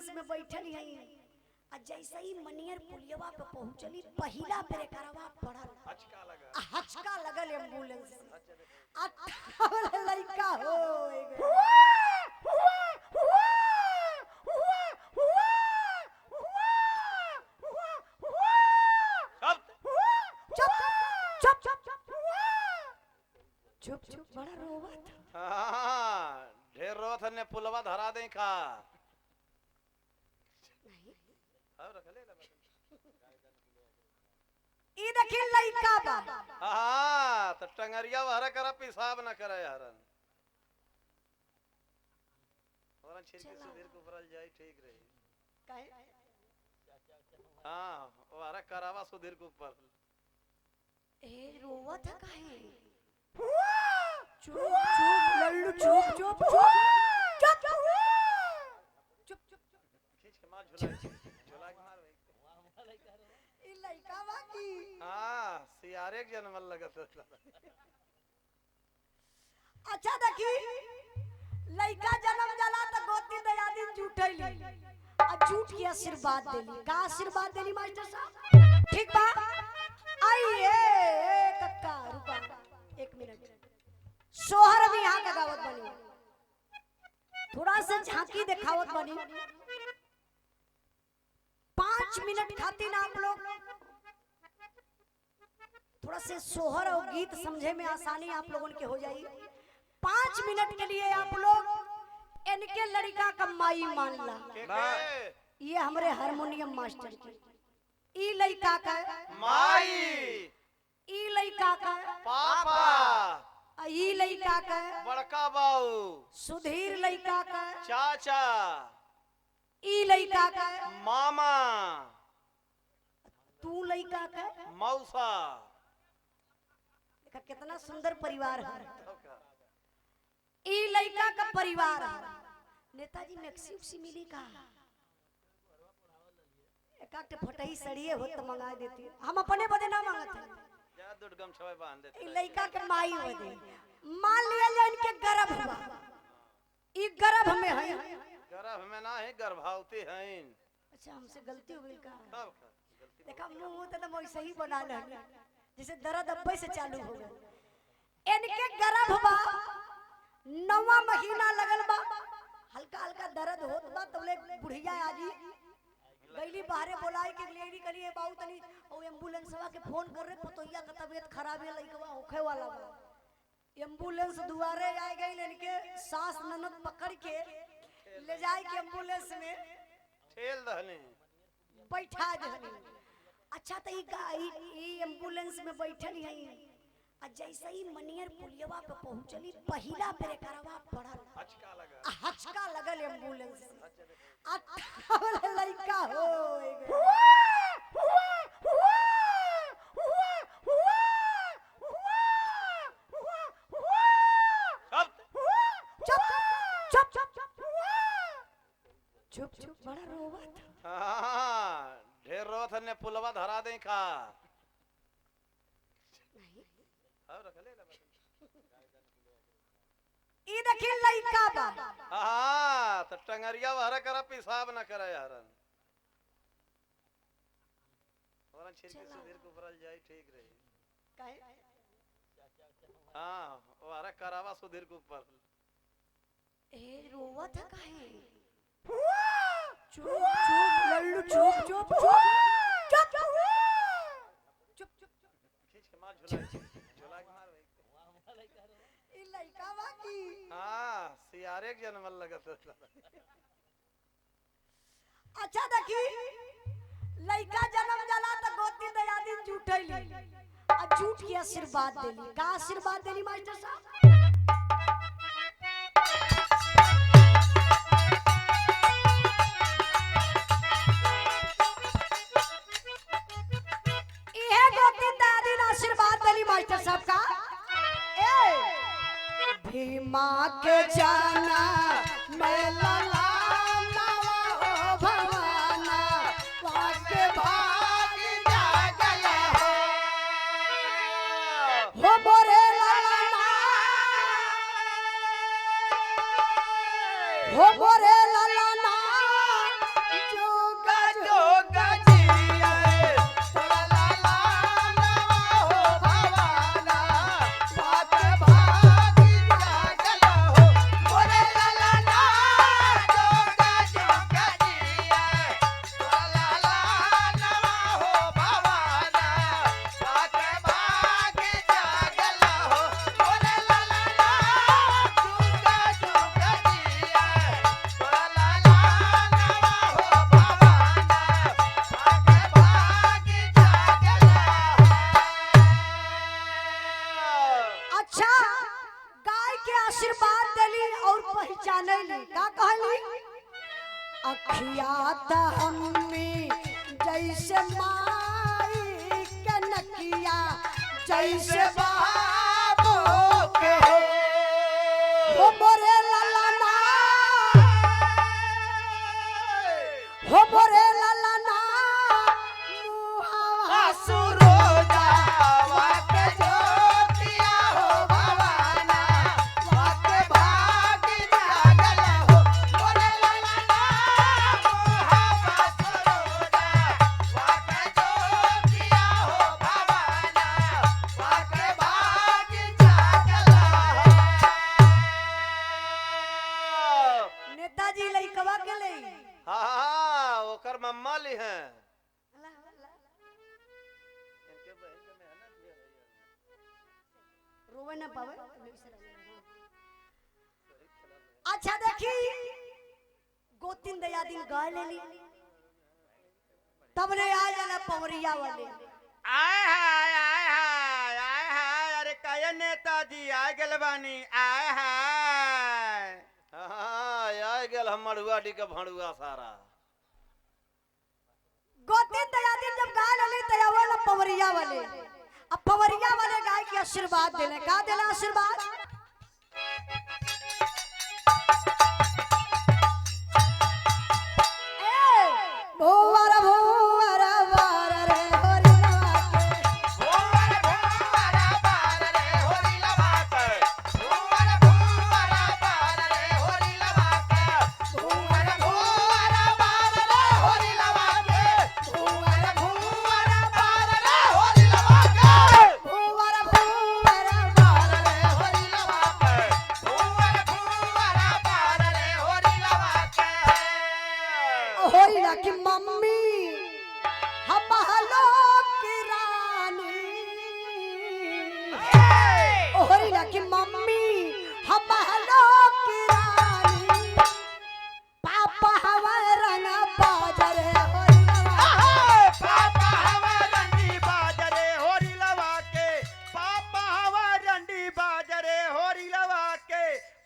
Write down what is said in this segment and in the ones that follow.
Ambulance में बैठल हई आ जैसे ही मनियर पुलियवा पे पहुंचली पहिला ब्रेकरवा पड़ल हचका लगल एम्बुलेंस आ लड़का हो चुप चुप बड़ा रोवत ढेर रोवत ने पुलवा धरा दे का ई देखी लइका बा हां तो टंगरिया वहरा करा पेशाब न करे यारन और छिरकी सुधीर को भरल जाई ठीक रही काहे हां वहरा करावा सुधीर को ऊपर ए रोवत काहे चुप चुप लल्लू चुप चुप चुप चुप चुप खींच के मार झुला के मार ई लइका बा की हां सियारे के जन्म लगत अच्छा देखी लइका जन्म जाला त गोती दया दिन जुटैली आ झूठ के आशीर्वाद देली का आशीर्वाद देली मास्टर साहब ठीक बा आइए कक्का रुका 1 मिनट सोहर भी यहाँ का गावत बनी थोड़ा सा झांकी दिखावत बनी 5 मिनट खातिर आप लोग थोड़ा से सोहर और गीत समझे में आसानी आप लोगों के हो जाएगी 5 मिनट के लिए आप लोग इनके लड़का का माई मान ला ये हमारे हारमोनियम मास्टर की ई लड़का का माई ई लड़का का पापा ई लड़का का बड़का बाऊ सुधीर लड़का का चाचा ई लड़का का मामा तू लड़का का मौसा देखा कितना सुंदर परिवार है ई लड़का का परिवार है नेताजी मैक्सी उक्सी मिली का एक फटही सड़िए हो तो मंगा देती हम अपने बदे ना मांगते जा दुर्गम छवे बांध देते ई लड़का के माई बदे मान लिया जाए इनके गर्भ हुआ ई गर्भ में है गर्भ में ना है गर्भवती हैं अच्छा हमसे गलती हो गई का सब देखा मुंह तो वैसे ही बना ले जैसे दर्द अब्बे से चालू हो गया इनके गर्भ बा 9वां महीना लगल बा हल्का हल्का दर्द होत बा तबले बुढ़िया आजी गईली बाहरे बोलाई के लेडी करी बाऊ तनी ओ एम्बुलेंसवा के फोन कर रे पतोइया का तबीयत खराब है लइकवा होखे वाला बा एम्बुलेंस दुआरे आ गई इनके सास ननद पकड़ के ले जाए के एम्बुलेंस में ठेल दहने बैठा दहनी अच्छा तो ई एम्बुलेंस में बैठल हई आ जैसे ही मनियर पुलियवा पे पहुंचली पहिला ब्रेकरवा पड़ल हचका लगल एम्बुलेंस आ लड़का हो चुप चुप बड़ा रोवत हां ढेर रोवत ने पुलवा धरा दे का ई देखी लइका बा हां तो टंगरिया वहरा करा पेशाब न करे यारन और छिरकी सुधीर को भरल जाई ठीक रही काहे हां वहरा करावा सुधीर को ऊपर ए रोवत काहे चुप चुप लल्लू चुप चुप चुप चुप चुप खींच के मार झुला के मार ई लइका बा की हां सियारे के जन्म लगत अच्छा देखी लइका जन्म जाला त गोती दया दिन जुटैली आ झूठ के आशीर्वाद देली का आशीर्वाद देली मास्टर साहब इहे गोती दया दिन आशीर्वाद देली मास्टर साहब का ए भीमा के जाना मैं लला नवा हो भवाना वाके भाग जागल हो मोरे लला अखिया तम्मी जैसे माई के नकिया जैसे बाबू के हो मोरे ललना हो मोरे ललना मुहावा सुरोजा वाके ज्योतिया हो भवाना वाके भाग जागल हो मोरे ललना मोहब्बत सुरोजा वाके ज्योतिया हो भवाना वाके भाग जागल हो। नेताजी लइकवा के लई हाँ ओकर मम्मा ली हैं इनके बहन के मेहनत भी है रोवे न पावे। अच्छा देखी गोतिन दया दिन गाय ले ली तब ने आ जाला पवरिया वाले आय हाय आय हाय आय हाय अरे कया नेताजी आ गेल बानी आय हाय हाँ आए गेल हमर हुआडी के भणुआ सारा गोतिन दया दिन जब गाय ले ली तया वाला पवरिया वाले अब पवरिया वाले गाय के आशीर्वाद देले का देला आशीर्वाद भूवर भूवर वार रे होरी भूवर भूवर बार रे होरी लबाके भूवर भूवर बार रे होरी लबाके भूवर भूवर बार रे होरी लबाके भूवर भूवर बार रे होरी लबाके भूवर भूवर वार रे होरी लबाके भूवर भूवर बार रे होरी लबाके होरी ना कि मम्मी हम हलो की रानी होरी ना कि मम्मी हम हलो की रानी पापा हमारे रंग बाजर होरी ना पापा हवा रंडी बाजरे होरी लवा के पापा हवा रंडी बाजरे होरी लवा के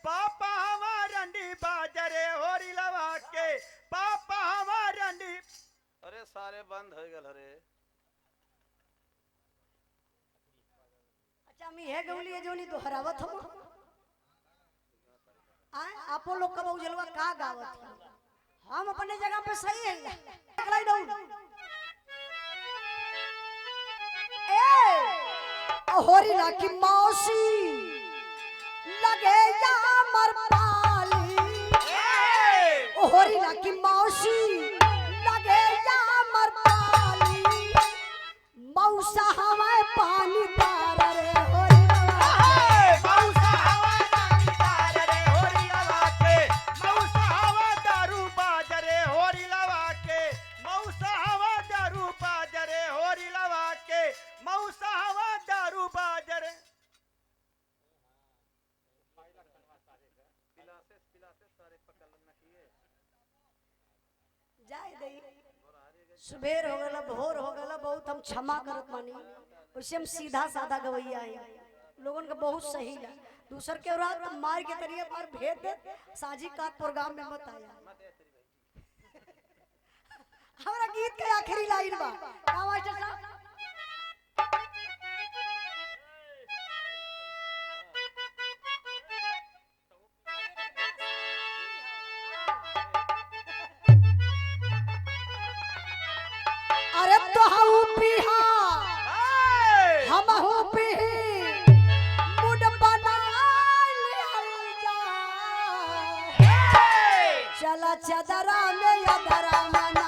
पापा हवा रंडी बाजरे होरी लवा के पापा हवा रंडी अरे सारे बंद हो गए रे अच्छा मी है गौली जोनी दोहरावत हम आए आपो लोग कब उजलवा का गावत हम अपने जगह पे सही है अगला दो ए होरी ना की मौसी लगे या मर पाली होरी ना की मौसी लगे या मर पाली मौसा हवाए पानी तार रे होरी ना मौसा हवा रंडी बाजरे होरी लवा के मौसा हवा दारू बाजरे होरी लवा के मौसा हवा दारू बाजरे होरी लवा के मौसा हवा दारू बाजरे जाए दई सुबेर हो गला भोर हो गला बहुत हम क्षमा करत मानी उससे हम सीधा साधा गवैया है लोगन का बहुत सही है दूसर के रात मार के तरिए पर भेद दे साजी का प्रोग्राम में मत आया हमारा गीत के आखिरी लाइन बा का मास्टर साहब अरे तो हम पिहा हम हो पे मुड बना लिहल जा चला चदरा में यदरा मना